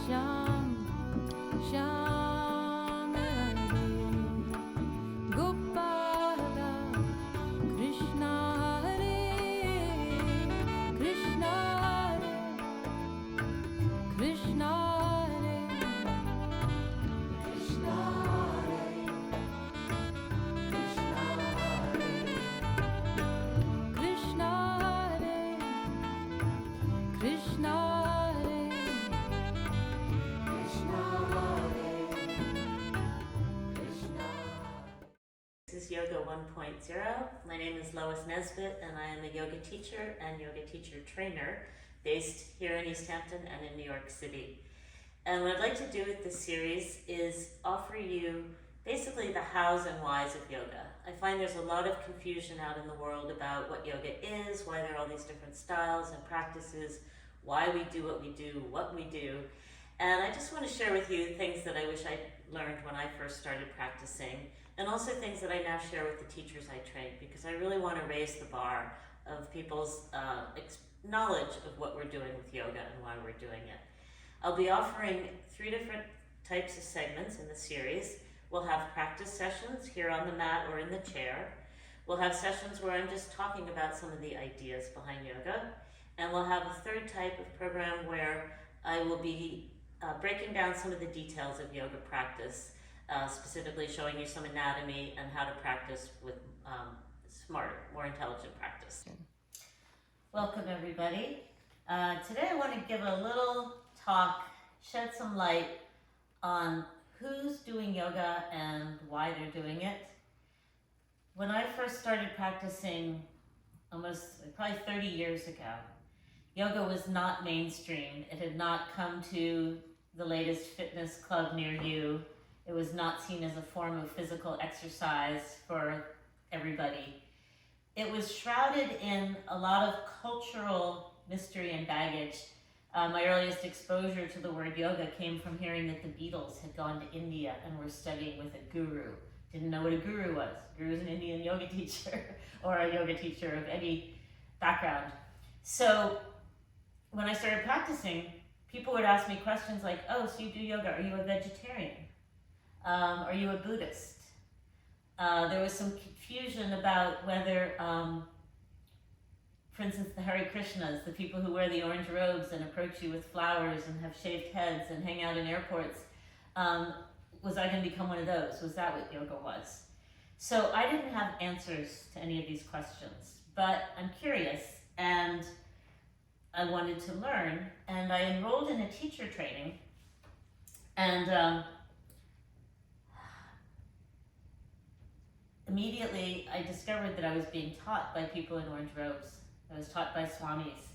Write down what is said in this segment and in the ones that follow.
Shyam, Shyam Radhe, Gopala, Krishna Hare, Krishna Hare, Krishna Hare, Krishna Hare, Krishna Hare, Krishna Hare, Krishna Hare, Krishna. This is Yoga 1.0. My name is Lois Nesbitt, and I am a yoga teacher and yoga teacher trainer based here in East Hampton and in New York City. And what I'd like to do with this series is offer you basically the hows and whys of yoga. I find there's a lot of confusion out in the world about what yoga is, why there are all these different styles and practices, why we do what we do, what we do. And I just want to share with you things that I wish I'd learned when I first started practicing, and also things that I now share with the teachers I train, because I really want to raise the bar of people's knowledge of what we're doing with yoga and why we're doing it. I'll be offering 3 different types of segments in the series. We'll have practice sessions here on the mat or in the chair. We'll have sessions where I'm just talking about some of the ideas behind yoga. And we'll have a 3rd type of program where I will be breaking down some of the details of yoga practice, specifically showing you some anatomy and how to practice with smarter, more intelligent practice. Welcome everybody. Today I want to give a little talk, shed some light on who's doing yoga and why they're doing it. When I first started practicing probably 30 years ago, yoga was not mainstream. It had not come to the latest fitness club near you. It was not seen as a form of physical exercise for everybody. It was shrouded in a lot of cultural mystery and baggage. My earliest exposure to the word yoga came from hearing that the Beatles had gone to India and were studying with a guru. Didn't know what a guru was. A guru is an Indian yoga teacher or a yoga teacher of any background. So when I started practicing, people would ask me questions like, oh, so you do yoga, are you a vegetarian? Are you a Buddhist? There was some confusion about whether, for instance, the Hare Krishnas, the people who wear the orange robes and approach you with flowers and have shaved heads and hang out in airports, was I going to become one of those? Was that what yoga was? So I didn't have answers to any of these questions, but I'm curious and I wanted to learn, and I enrolled in a teacher training, and immediately I discovered that I was being taught by people in orange robes. I was taught by swamis.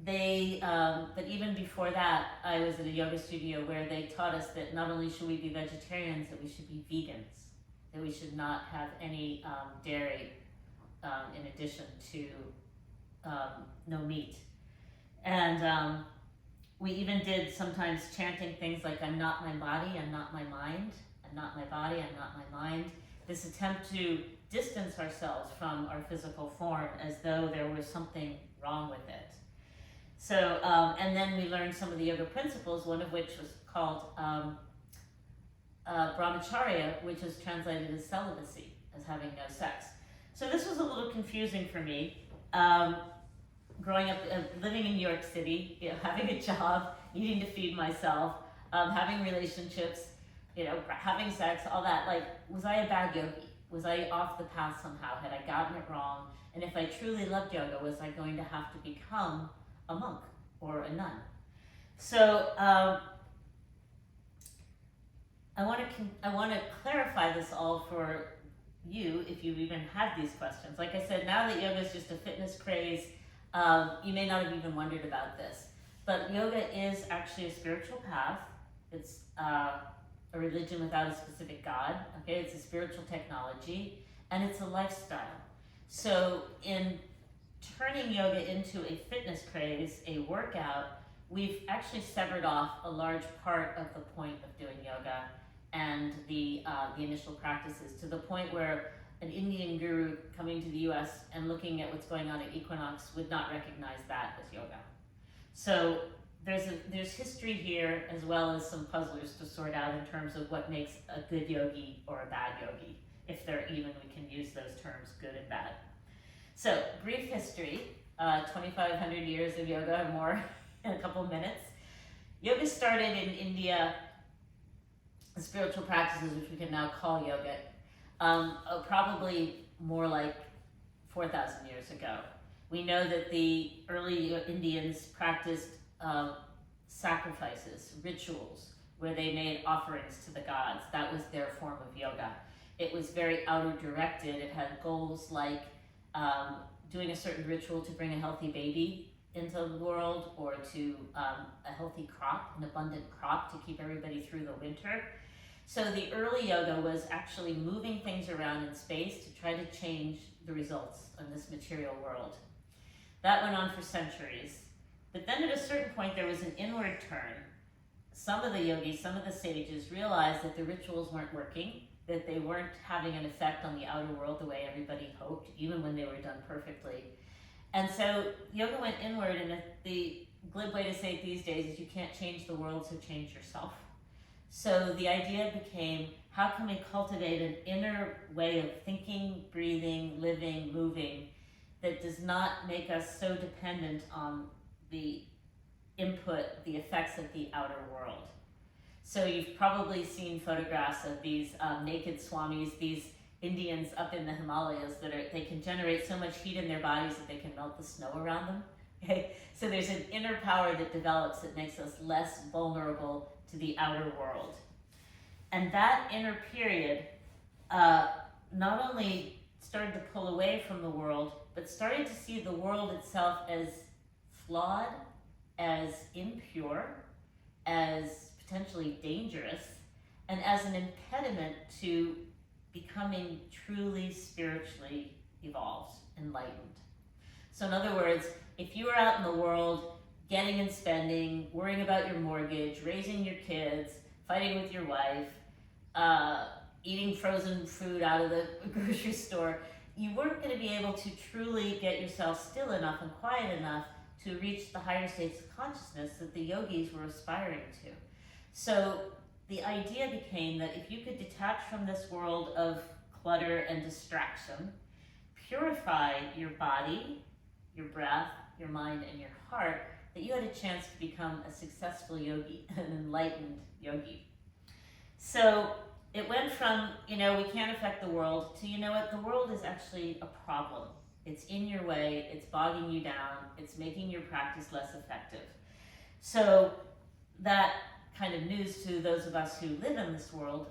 But even before that, I was at a yoga studio where they taught us that not only should we be vegetarians, that we should be vegans, that we should not have any dairy in addition to no meat. And we even did sometimes chanting things like, I'm not my body, I'm not my mind, I'm not my body, I'm not my mind. This attempt to distance ourselves from our physical form as though there was something wrong with it. So, and then we learned some of the yoga principles, one of which was called brahmacharya, which is translated as celibacy, as having no sex. So this was a little confusing for me. Growing up, living in New York City, having a job, needing to feed myself, having relationships, having sex, all that. Like, was I a bad yogi? Was I off the path somehow? Had I gotten it wrong? And if I truly loved yoga, was I going to have to become a monk or a nun? So I want to clarify this all for you if you've even had these questions. Like I said, now that yoga is just a fitness craze, you may not have even wondered about this. But yoga is actually a spiritual path. It's a religion without a specific God. Okay, it's a spiritual technology, and it's a lifestyle. So in turning yoga into a fitness craze, a workout, we've actually severed off a large part of the point of doing yoga and the initial practices, to the point where an Indian guru coming to the US and looking at what's going on at equinox would not recognize that as yoga. So there's history here as well as some puzzlers to sort out in terms of what makes a good yogi or a bad yogi, if they're even, we can use those terms, good and bad. So, brief history, 2,500 years of yoga or more in a couple of minutes. Yoga started in India, the spiritual practices, which we can now call yoga, probably more like 4,000 years ago. We know that the early Indians practiced sacrifices, rituals, where they made offerings to the gods. That was their form of yoga. It was very outer directed. It had goals like doing a certain ritual to bring a healthy baby into the world, or to a healthy crop, an abundant crop to keep everybody through the winter. So the early yoga was actually moving things around in space to try to change the results in this material world. That went on for centuries. But then at a certain point there was an inward turn. Some of the yogis, some of the sages realized that the rituals weren't working, that they weren't having an effect on the outer world the way everybody hoped, even when they were done perfectly. And so yoga went inward, and the glib way to say it these days is you can't change the world, so change yourself. So the idea became, how can we cultivate an inner way of thinking, breathing, living, moving that does not make us so dependent on the input, the effects of the outer world. So you've probably seen photographs of these naked swamis, these Indians up in the Himalayas they can generate so much heat in their bodies that they can melt the snow around them. Okay? So there's an inner power that develops that makes us less vulnerable to the outer world. And that inner period not only started to pull away from the world, but started to see the world itself as flawed, as impure, as potentially dangerous, and as an impediment to becoming truly spiritually evolved, enlightened. So in other words, if you were out in the world getting and spending, worrying about your mortgage, raising your kids, fighting with your wife, eating frozen food out of the grocery store, you weren't going to be able to truly get yourself still enough and quiet enough to reach the higher states of consciousness that the yogis were aspiring to. So the idea became that if you could detach from this world of clutter and distraction, purify your body, your breath, your mind, and your heart, that you had a chance to become a successful yogi, an enlightened yogi. So it went from, we can't affect the world, to, the world is actually a problem. It's in your way, it's bogging you down, it's making your practice less effective. So that kind of news to those of us who live in this world,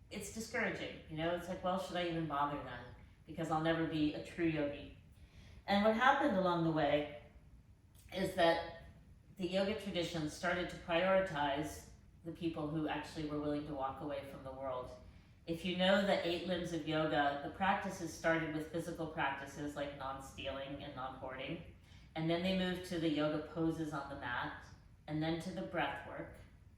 it's discouraging. It's like, well, should I even bother then? Because I'll never be a true yogi. And what happened along the way is that the yoga tradition started to prioritize the people who actually were willing to walk away from the world. If you know the 8 limbs of yoga, the practices started with physical practices like non-stealing and non-hoarding, and then they moved to the yoga poses on the mat, and then to the breath work,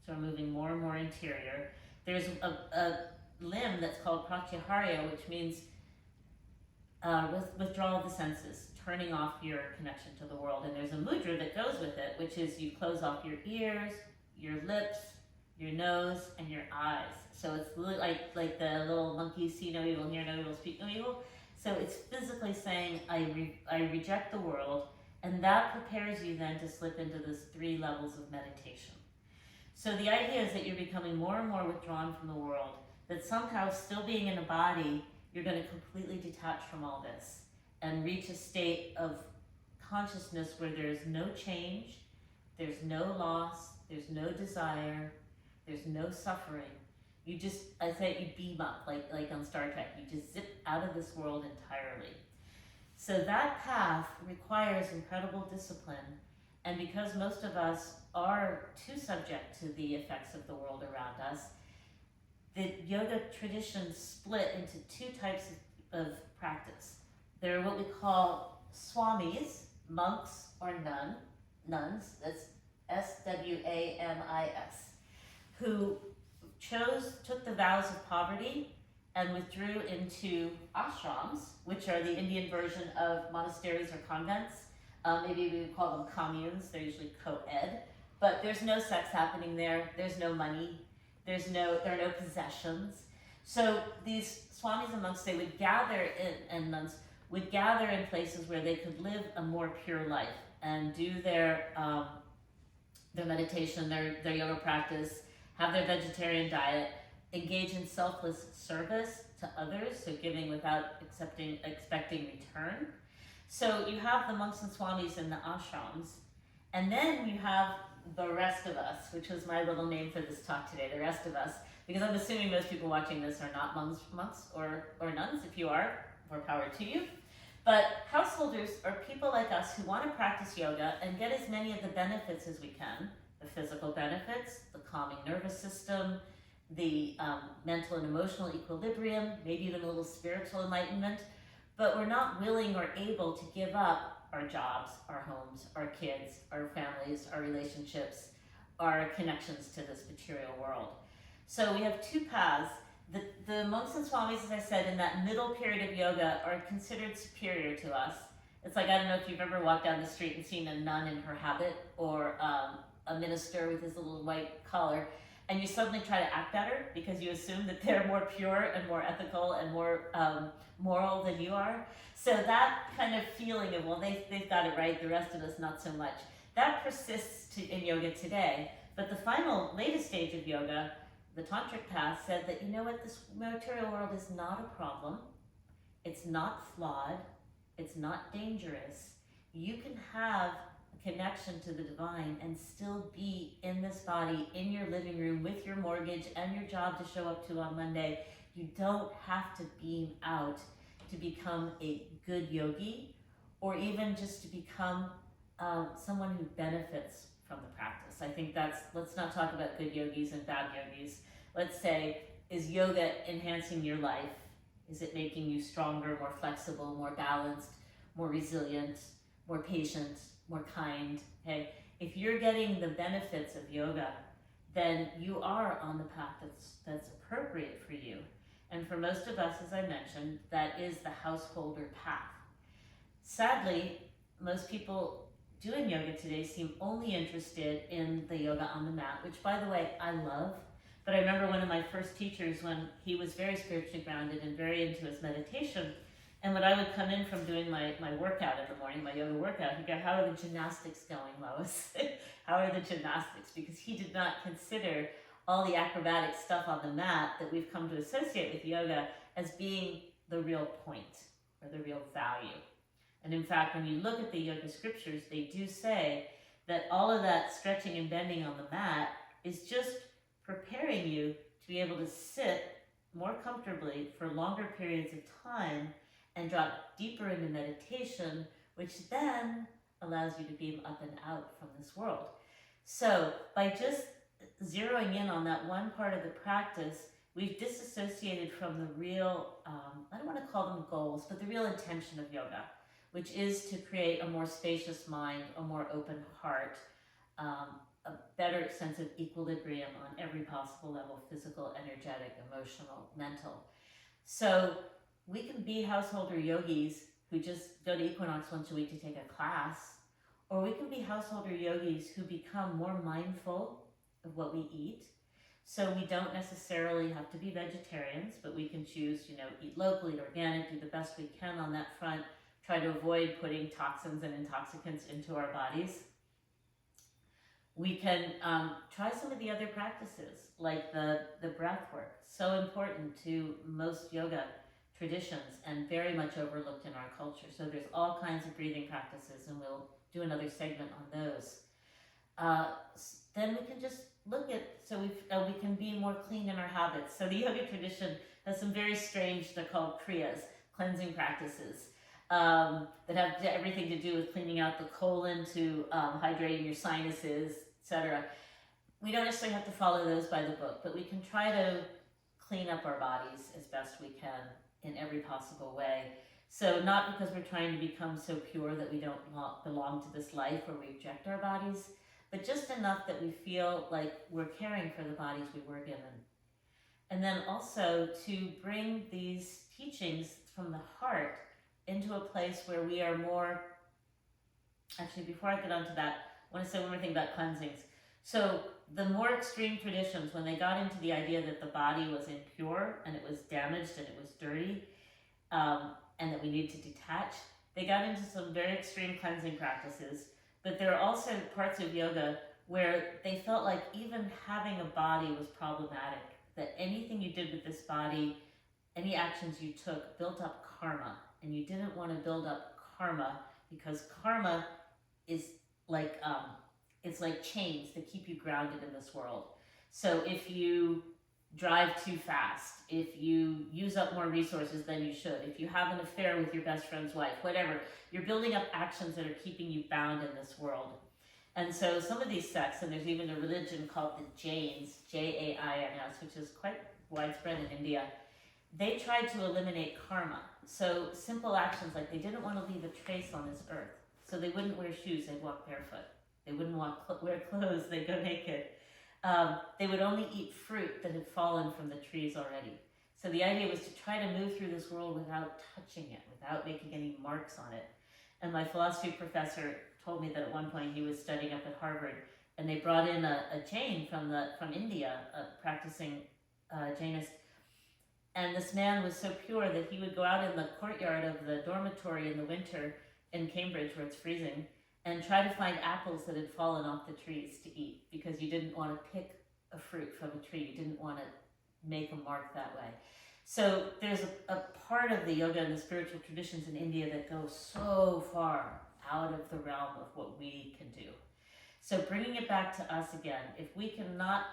so we're moving more and more interior. There's a limb that's called pratyahara, which means withdrawal of the senses, turning off your connection to the world. And there's a mudra that goes with it, which is you close off your ears, your lips, your nose, and your eyes. So it's like the little monkey, see no evil, hear no evil, speak no evil. So it's physically saying, I reject the world, and that prepares you then to slip into this 3 levels of meditation. So the idea is that you're becoming more and more withdrawn from the world, that somehow still being in a body, you're going to completely detach from all this and reach a state of consciousness where there's no change, there's no loss, there's no desire, there's no suffering. You just, I say, you beam up like on Star Trek. You just zip out of this world entirely. So that path requires incredible discipline, and because most of us are too subject to the effects of the world around us, the yoga tradition split into 2 types of practice. There are what we call swamis, monks or nuns, that's S-W-A-M-I-S, who took the vows of poverty and withdrew into ashrams, which are the Indian version of monasteries or convents. Maybe we would call them communes. They're usually co-ed, but there's no sex happening there. There's no money. There are no possessions. So these swamis and monks, they would gather in, and nuns would gather in places where they could live a more pure life and do their meditation, their yoga practice, have their vegetarian diet, engage in selfless service to others, so giving without expecting return. So you have the monks and swamis in the ashrams, and then you have the rest of us, which was my little name for this talk today, the rest of us, because I'm assuming most people watching this are not monks or nuns. If you are, more power to you. But householders are people like us who want to practice yoga and get as many of the benefits as we can, the physical benefits, the calming nervous system, the mental and emotional equilibrium, maybe even a little spiritual enlightenment, but we're not willing or able to give up our jobs, our homes, our kids, our families, our relationships, our connections to this material world. So we have two paths. The monks and swamis, as I said, in that middle period of yoga are considered superior to us. It's like, I don't know if you've ever walked down the street and seen a nun in her habit or a minister with his little white collar, and you suddenly try to act better because you assume that they're more pure and more ethical and more moral than you are. So that kind of feeling of, well, they've got it right, the rest of us not so much, that persists in yoga today. But the final, latest stage of yoga, the tantric path, said that, you know what, this material world is not a problem, it's not flawed, it's not dangerous. You can have a connection to the divine and still be in this body, in your living room, with your mortgage and your job to show up to on Monday. You don't have to beam out to become a good yogi, or even just to become someone who benefits from the practice. I think let's not talk about good yogis and bad yogis. Let's say, is yoga enhancing your life? Is it making you stronger, more flexible, more balanced, more resilient, more patient, more kind? Okay? If you're getting the benefits of yoga, then you are on the path that's appropriate for you. And for most of us, as I mentioned, that is the householder path. Sadly, most people doing yoga today seem only interested in the yoga on the mat, which, by the way, I love. But I remember one of my first teachers, when he was very spiritually grounded and very into his meditation, and when I would come in from doing my workout in the morning, my yoga workout, he'd go, how are the gymnastics going, Lois? How are the gymnastics? Because he did not consider all the acrobatic stuff on the mat that we've come to associate with yoga as being the real point or the real value. And in fact, when you look at the yoga scriptures, they do say that all of that stretching and bending on the mat is just preparing you to be able to sit more comfortably for longer periods of time and drop deeper into meditation, which then allows you to beam up and out from this world. So by just zeroing in on that one part of the practice, we've disassociated from the real, I don't want to call them goals, but the real intention of yoga, which is to create a more spacious mind, a more open heart, a better sense of equilibrium on every possible level, physical, energetic, emotional, mental. So we can be householder yogis who just go to Equinox once a week to take a class, or we can be householder yogis who become more mindful of what we eat. So we don't necessarily have to be vegetarians, but we can choose, eat local, eat organic, do the best we can on that front, try to avoid putting toxins and intoxicants into our bodies. We can try some of the other practices, like the breath work, so important to most yoga traditions and very much overlooked in our culture. So there's all kinds of breathing practices, and we'll do another segment on those. Then we can just look at, so we can be more clean in our habits. So the yoga tradition has some very strange, they're called kriyas, cleansing practices, that have everything to do with cleaning out the colon, to hydrating your sinuses, etc. We don't necessarily have to follow those by the book, but we can try to clean up our bodies as best we can in every possible way. So not because we're trying to become so pure that we don't belong to this life or we reject our bodies, but just enough that we feel like we're caring for the bodies we were given. And then also to bring these teachings from the heart into a place where we are more Actually, before I get onto that, I want to say one more thing about cleansings. So the more extreme traditions, when they got into the idea that the body was impure and it was damaged and it was dirty, and that we need to detach, they got into some very extreme cleansing practices. But there are also parts of yoga where they felt like even having a body was problematic, that anything you did with this body, any actions you took, built up karma. And you didn't want to build up karma because karma is like it's like chains that keep you grounded in this world. So if you drive too fast, if you use up more resources than you should, if you have an affair with your best friend's wife, whatever, you're building up actions that are keeping you bound in this world. And so some of these sects, and there's even a religion called the Jains, Jains, which is quite widespread in India, they tried to eliminate karma. So simple actions like they didn't want to leave a trace on this earth. So they wouldn't wear shoes, they'd walk barefoot. They wouldn't wear clothes, they'd go naked. They would only eat fruit that had fallen from the trees already. So the idea was to try to move through this world without touching it, without making any marks on it. And my philosophy professor told me that at one point he was studying up at Harvard, and they brought in a Jain from India, practicing Jainist. And this man was so pure that he would go out in the courtyard of the dormitory in the winter in Cambridge, where it's freezing, and try to find apples that had fallen off the trees to eat, because you didn't want to pick a fruit from a tree. You didn't want to make a mark that way. So there's a part of the yoga and the spiritual traditions in India that go so far out of the realm of what we can do. So bringing it back to us again, if we cannot,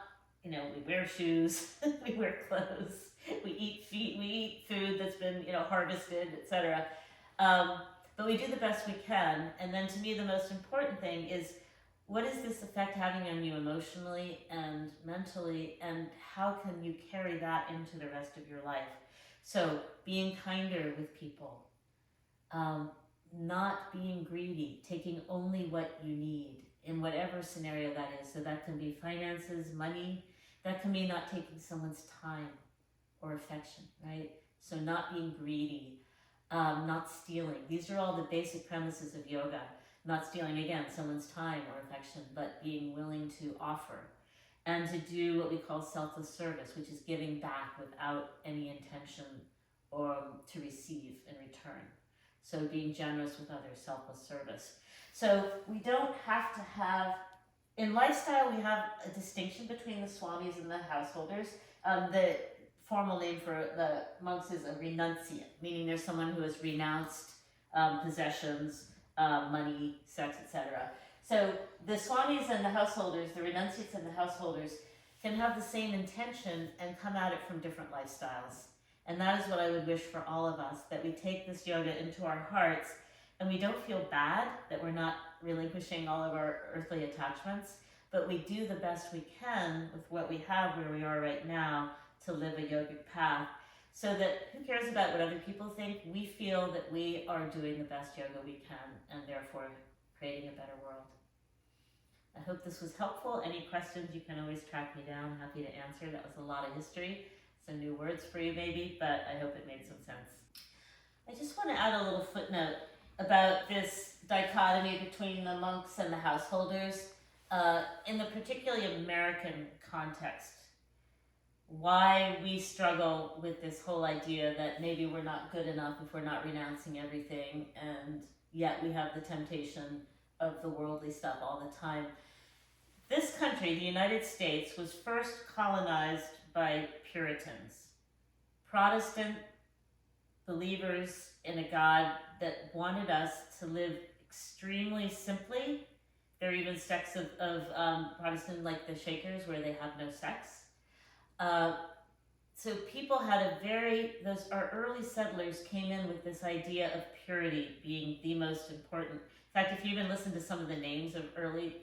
we wear shoes, we wear clothes, we eat food that's been, harvested, etc. But we do the best we can. And then to me, the most important thing is, what is this effect having on you emotionally and mentally, and how can you carry that into the rest of your life? So being kinder with people, not being greedy, taking only what you need in whatever scenario that is. So that can be finances, money. That can mean not taking someone's time or affection, right? So not being greedy, not stealing. These are all the basic premises of yoga. Not stealing, again, someone's time or affection, but being willing to offer. And to do what we call selfless service, which is giving back without any intention or to receive in return. So being generous with others, selfless service. So we don't have to have, in lifestyle, we have a distinction between the swamis and the householders. The formal name for the monks is a renunciate, meaning there's someone who has renounced possessions, money, sex, etc. So the swamis and the householders, the renunciates and the householders, can have the same intention and come at it from different lifestyles. And that is what I would wish for all of us, that we take this yoga into our hearts and we don't feel bad that we're not relinquishing all of our earthly attachments, but we do the best we can with what we have where we are right now to live a yogic path. So that who cares about what other people think? We feel that we are doing the best yoga we can and therefore creating a better world. I hope this was helpful. Any questions, you can always track me down. Happy to answer. That was a lot of history. Some new words for you maybe, but I hope it made some sense. I just want to add a little footnote about this dichotomy between the monks and the householders in the particularly American context. Why we struggle with this whole idea that maybe we're not good enough if we're not renouncing everything, and yet we have the temptation of the worldly stuff all the time. This country, the United States, was first colonized by Puritans, Protestant believers in a God that wanted us to live extremely simply. There are even sects of Protestant, like the Shakers, where they have no sex. So people had our early settlers came in with this idea of purity being the most important. In fact, if you even listen to some of the names of early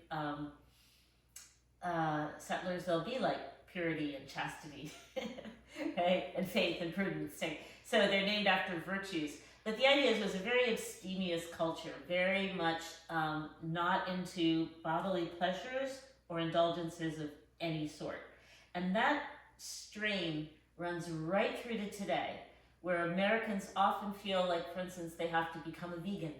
settlers, they'll be like purity and chastity, right? And faith and prudence. So they're named after virtues. But the idea is it was a very abstemious culture, very much not into bodily pleasures or indulgences of any sort. And that strain runs right through to today, where Americans often feel like, for instance, they have to become a vegan,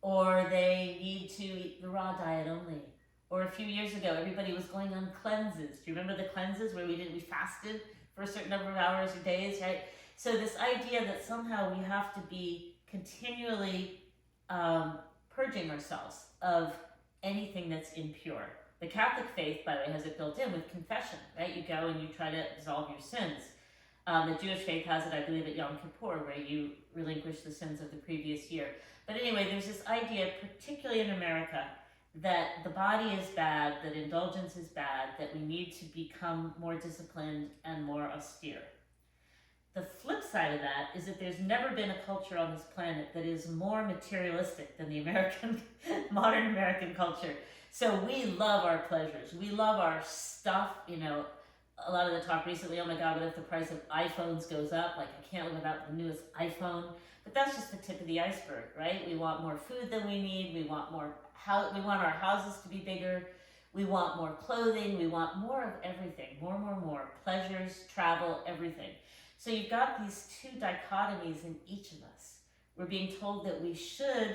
or they need to eat the raw diet only. Or a few years ago, everybody was going on cleanses. Do you remember the cleanses where we fasted for a certain number of hours or days, right? So this idea that somehow we have to be continually purging ourselves of anything that's impure. The Catholic faith, by the way, has it built in with confession, right? You go and you try to absolve your sins. The Jewish faith has it, I believe, at Yom Kippur, where you relinquish the sins of the previous year. But anyway, there's this idea, particularly in America, that the body is bad, that indulgence is bad, that we need to become more disciplined and more austere. The flip side of that is that there's never been a culture on this planet that is more materialistic than the American, modern American culture. So we love our pleasures. We love our stuff, you know. A lot of the talk recently, oh my God, what if the price of iPhones goes up? Like, I can't live without the newest iPhone. But that's just the tip of the iceberg, right? We want more food than we need. We want we want our houses to be bigger. We want more clothing. We want more of everything. More. Pleasures, travel, everything. So you've got these two dichotomies in each of us. We're being told that we should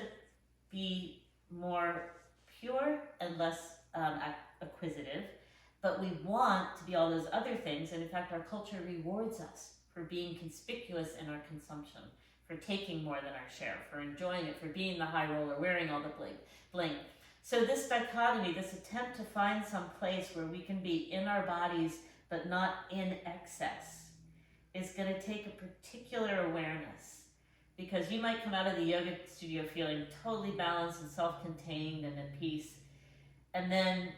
be more pure and less acquisitive, but we want to be all those other things. And in fact, our culture rewards us for being conspicuous in our consumption, for taking more than our share, for enjoying it, for being the high roller, wearing all the bling. So this dichotomy, this attempt to find some place where we can be in our bodies but not in excess, is going to take a particular awareness, because you might come out of the yoga studio feeling totally balanced and self-contained and at peace, and then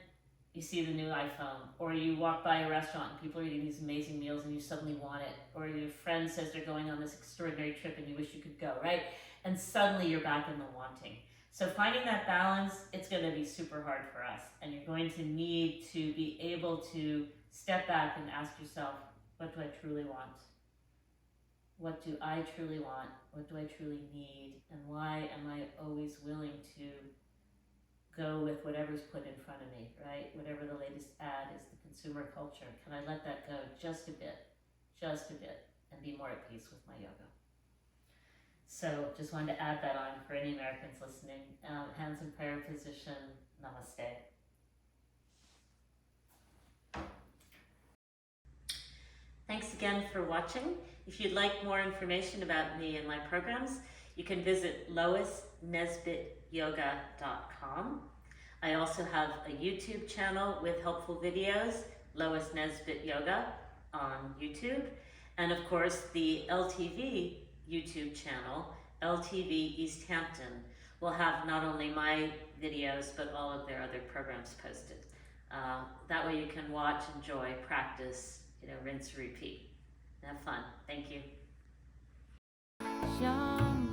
you see the new iPhone, or you walk by a restaurant and people are eating these amazing meals and you suddenly want it, or your friend says they're going on this extraordinary trip and you wish you could go, right? And suddenly you're back in the wanting. So finding that balance, it's going to be super hard for us, and you're going to need to be able to step back and ask yourself, what do I truly want? What do I truly want? What do I truly need? And why am I always willing to go with whatever's put in front of me, right? Whatever the latest ad is, the consumer culture. Can I let that go just a bit, and be more at peace with my yoga? So just wanted to add that on for any Americans listening. Hands in prayer position. Namaste. Thanks again for watching. If you'd like more information about me and my programs, you can visit loisnesbityoga.com. I also have a YouTube channel with helpful videos, Lois Nesbit Yoga on YouTube. And of course, the LTV YouTube channel, LTV East Hampton, will have not only my videos, but all of their other programs posted. That way you can watch, enjoy, practice, rinse, repeat. Have fun. Thank you. Sham,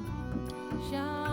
sham.